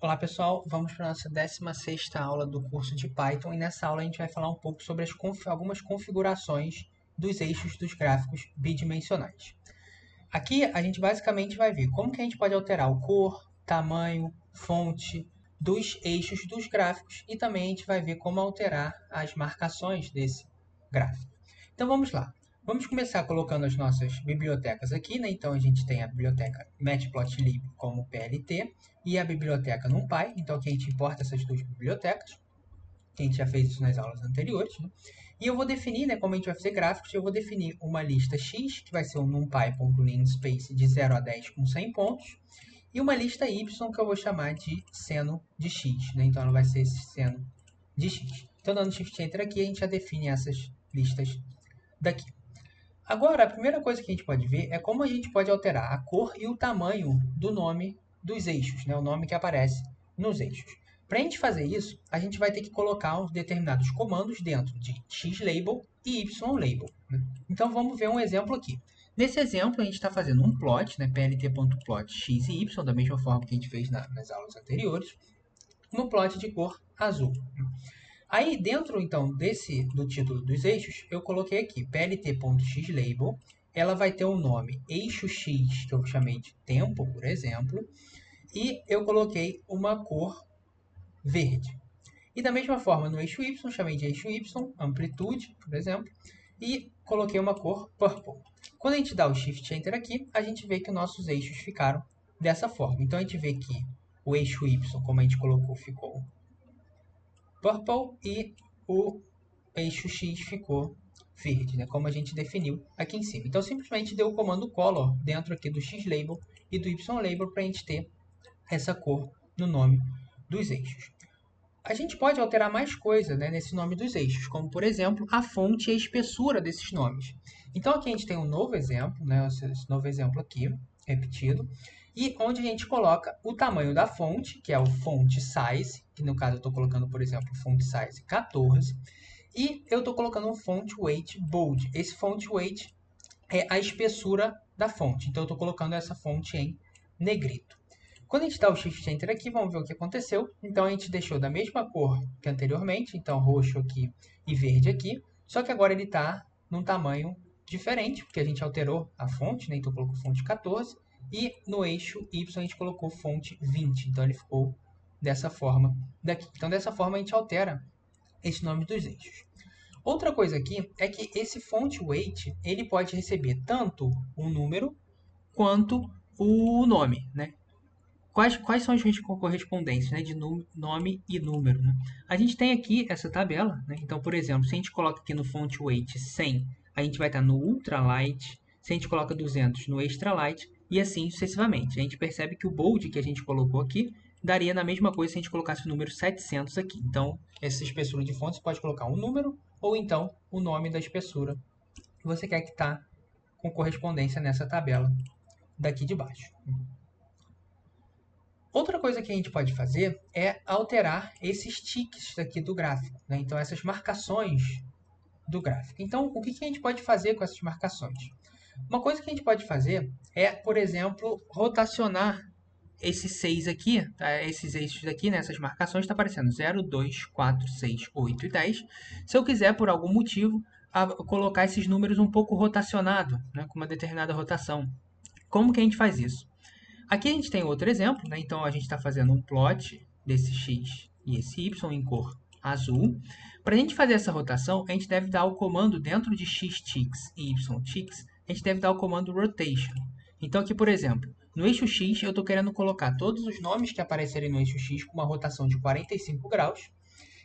Olá pessoal, vamos para a nossa 16ª aula do curso de Python e nessa aula a gente vai falar um pouco sobre algumas configurações dos eixos dos gráficos bidimensionais. Aqui a gente basicamente vai ver como que a gente pode alterar o cor, tamanho, fonte dos eixos dos gráficos e também a gente vai ver como alterar as marcações desse gráfico. Então vamos lá. Vamos começar colocando as nossas bibliotecas aqui, né? Então a gente tem a biblioteca Matplotlib como PLT e a biblioteca NumPy. Então aqui a gente importa essas duas bibliotecas, que a gente já fez isso nas aulas anteriores, né? E eu vou definir, né, como a gente vai fazer gráficos, eu vou definir uma lista X, que vai ser um numpy.linspace de 0 a 10 com 100 pontos, e uma lista Y, que eu vou chamar de seno de X, né? Então ela vai ser esse seno de X. Então dando Shift Enter aqui, a gente já define essas listas daqui. Agora, a primeira coisa que a gente pode ver é como a gente pode alterar a cor e o tamanho do nome dos eixos, né? O nome que aparece nos eixos. Para a gente fazer isso, a gente vai ter que colocar uns determinados comandos dentro de xlabel e ylabel, né? Então vamos ver um exemplo aqui. Nesse exemplo, a gente está fazendo um plot, né? plt.plot x e y, da mesma forma que a gente fez nas aulas anteriores, no plot de cor azul. Aí, dentro, então, do título dos eixos, eu coloquei aqui plt.xlabel. Ela vai ter um nome eixo X, que eu chamei de tempo, por exemplo. E eu coloquei uma cor verde. E da mesma forma, no eixo Y, chamei de eixo Y, amplitude, por exemplo. E coloquei uma cor purple. Quando a gente dá o Shift Enter aqui, a gente vê que os nossos eixos ficaram dessa forma. Então, a gente vê que o eixo Y, como a gente colocou, ficou purple e o eixo X ficou verde, né? Como a gente definiu aqui em cima. Então, simplesmente deu o comando color dentro aqui do xlabel e do ylabel para a gente ter essa cor no nome dos eixos. A gente pode alterar mais coisa, né, nesse nome dos eixos, como, por exemplo, a fonte e a espessura desses nomes. Então, aqui a gente tem um novo exemplo, né, esse novo exemplo aqui, repetido, e onde a gente coloca o tamanho da fonte, que é o font size, que no caso eu estou colocando, por exemplo, font size 14, e eu estou colocando um font weight bold. Esse font weight é a espessura da fonte, então eu estou colocando essa fonte em negrito. Quando a gente dá o Shift Enter aqui, vamos ver o que aconteceu. Então a gente deixou da mesma cor que anteriormente, então roxo aqui e verde aqui, só que agora ele está num tamanho diferente, porque a gente alterou a fonte, né? Então colocou fonte 14, e no eixo Y a gente colocou fonte 20, então ele ficou dessa forma daqui. Então dessa forma a gente altera esse nome dos eixos. Outra coisa aqui é que esse font weight, ele pode receber tanto um número quanto o nome, né? Quais são as correspondências, né, de nome e número, né? A gente tem aqui essa tabela, né? Então, por exemplo, se a gente coloca aqui no font weight 100, a gente vai estar no ultralight. Se a gente coloca 200 no extralight e assim sucessivamente. A gente percebe que o bold que a gente colocou aqui daria na mesma coisa se a gente colocasse o número 700 aqui. Então, essa espessura de fonte você pode colocar um número ou então o nome da espessura que você quer que está com correspondência nessa tabela daqui de baixo. Outra coisa que a gente pode fazer é alterar esses ticks aqui do gráfico, né? Então, essas marcações do gráfico. Então, o que a gente pode fazer com essas marcações? Uma coisa que a gente pode fazer é, por exemplo, rotacionar esses 6 aqui, tá? Esses eixos aqui, né? Essas marcações, está aparecendo 0, 2, 4, 6, 8 e 10. Se eu quiser, por algum motivo, colocar esses números um pouco rotacionado, né? Com uma determinada rotação. Como que a gente faz isso? Aqui a gente tem outro exemplo, né? Então a gente está fazendo um plot desse x e esse y em cor azul. Para a gente fazer essa rotação, a gente deve dar o comando dentro de x-ticks e y-ticks, a gente deve dar o comando rotation. Então aqui, por exemplo, no eixo x eu estou querendo colocar todos os nomes que aparecerem no eixo x com uma rotação de 45 graus.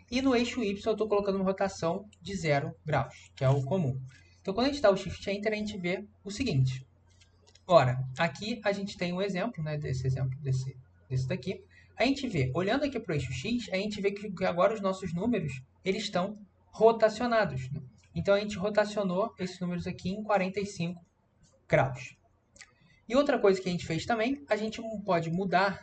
E no eixo y eu estou colocando uma rotação de 0 graus, que é o comum. Então quando a gente dá o Shift Enter, a gente vê o seguinte. Ora, aqui a gente tem um exemplo, né, desse daqui. A gente vê, olhando aqui para o eixo X, a gente vê que agora os nossos números eles estão rotacionados, né? Então a gente rotacionou esses números aqui em 45 graus. E outra coisa que a gente fez também, a gente pode mudar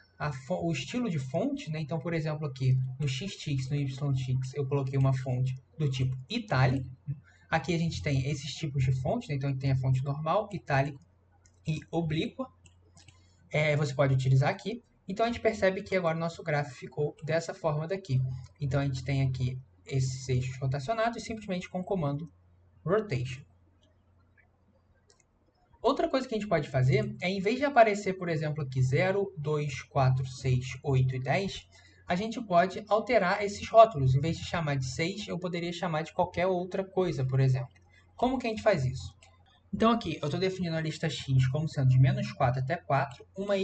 o estilo de fonte, né? Então, por exemplo, aqui no X-Ticks, no Y-Ticks, eu coloquei uma fonte do tipo itálico. Aqui a gente tem esses tipos de fonte, né? Então a gente tem a fonte normal, itálico e oblíqua, você pode utilizar aqui. Então, a gente percebe que agora o nosso gráfico ficou dessa forma daqui. Então, a gente tem aqui esses eixos rotacionados simplesmente com o comando rotation. Outra coisa que a gente pode fazer é, em vez de aparecer, por exemplo, aqui 0, 2, 4, 6, 8 e 10, a gente pode alterar esses rótulos. Em vez de chamar de 6, eu poderia chamar de qualquer outra coisa, por exemplo. Como que a gente faz isso? Então aqui, eu estou definindo a lista x como sendo de menos 4 até 4, uma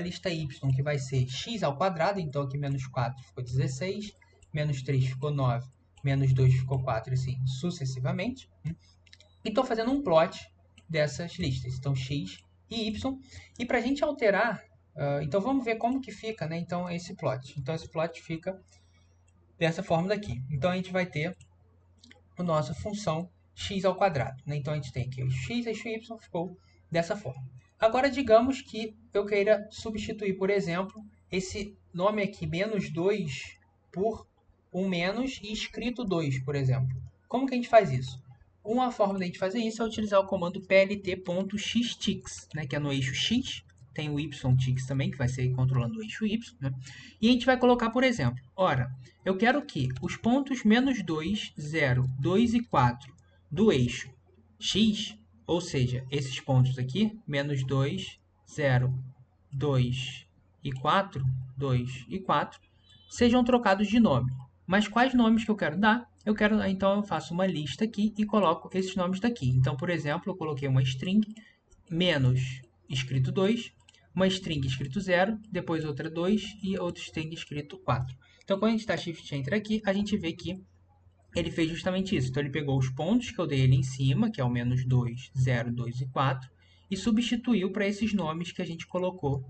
lista y que vai ser x ao quadrado, então aqui menos 4 ficou 16, menos 3 ficou 9, menos 2 ficou 4, assim sucessivamente. E estou fazendo um plot dessas listas, então x e y. E para a gente alterar, então vamos ver como que fica, né? Então esse plot. Então esse plot fica dessa forma daqui. Então a gente vai ter a nossa função x ao quadrado, né? Então a gente tem aqui o x e o y ficou dessa forma. Agora digamos que eu queira substituir, por exemplo, esse nome aqui, menos 2, por um menos e escrito 2, por exemplo. Como que a gente faz isso? Uma forma de a gente fazer isso é utilizar o comando plt.xticks, né, que é no eixo x. Tem o yticks também, que vai ser controlando o eixo y. Né? E a gente vai colocar, por exemplo, ora, eu quero que os pontos menos 2, 0, 2 e 4 do eixo x, ou seja, esses pontos aqui, menos 2, 0, 2 e 4, 2 e 4, sejam trocados de nome. Mas quais nomes que eu quero dar? Então eu faço uma lista aqui e coloco esses nomes daqui. Então, por exemplo, eu coloquei uma string menos escrito 2, uma string escrito 0, depois outra 2 e outra string escrito 4. Então, quando a gente dá Shift Enter aqui, a gente vê que ele fez justamente isso. Então, ele pegou os pontos que eu dei ali em cima, que é o menos 2, 0, 2 e 4, e substituiu para esses nomes que a gente colocou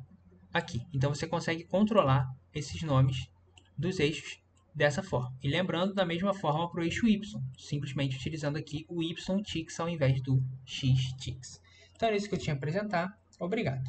aqui. Então, você consegue controlar esses nomes dos eixos dessa forma. E lembrando, da mesma forma para o eixo Y, simplesmente utilizando aqui o YTix ao invés do XTix. Então, é isso que eu tinha a apresentar. Obrigado.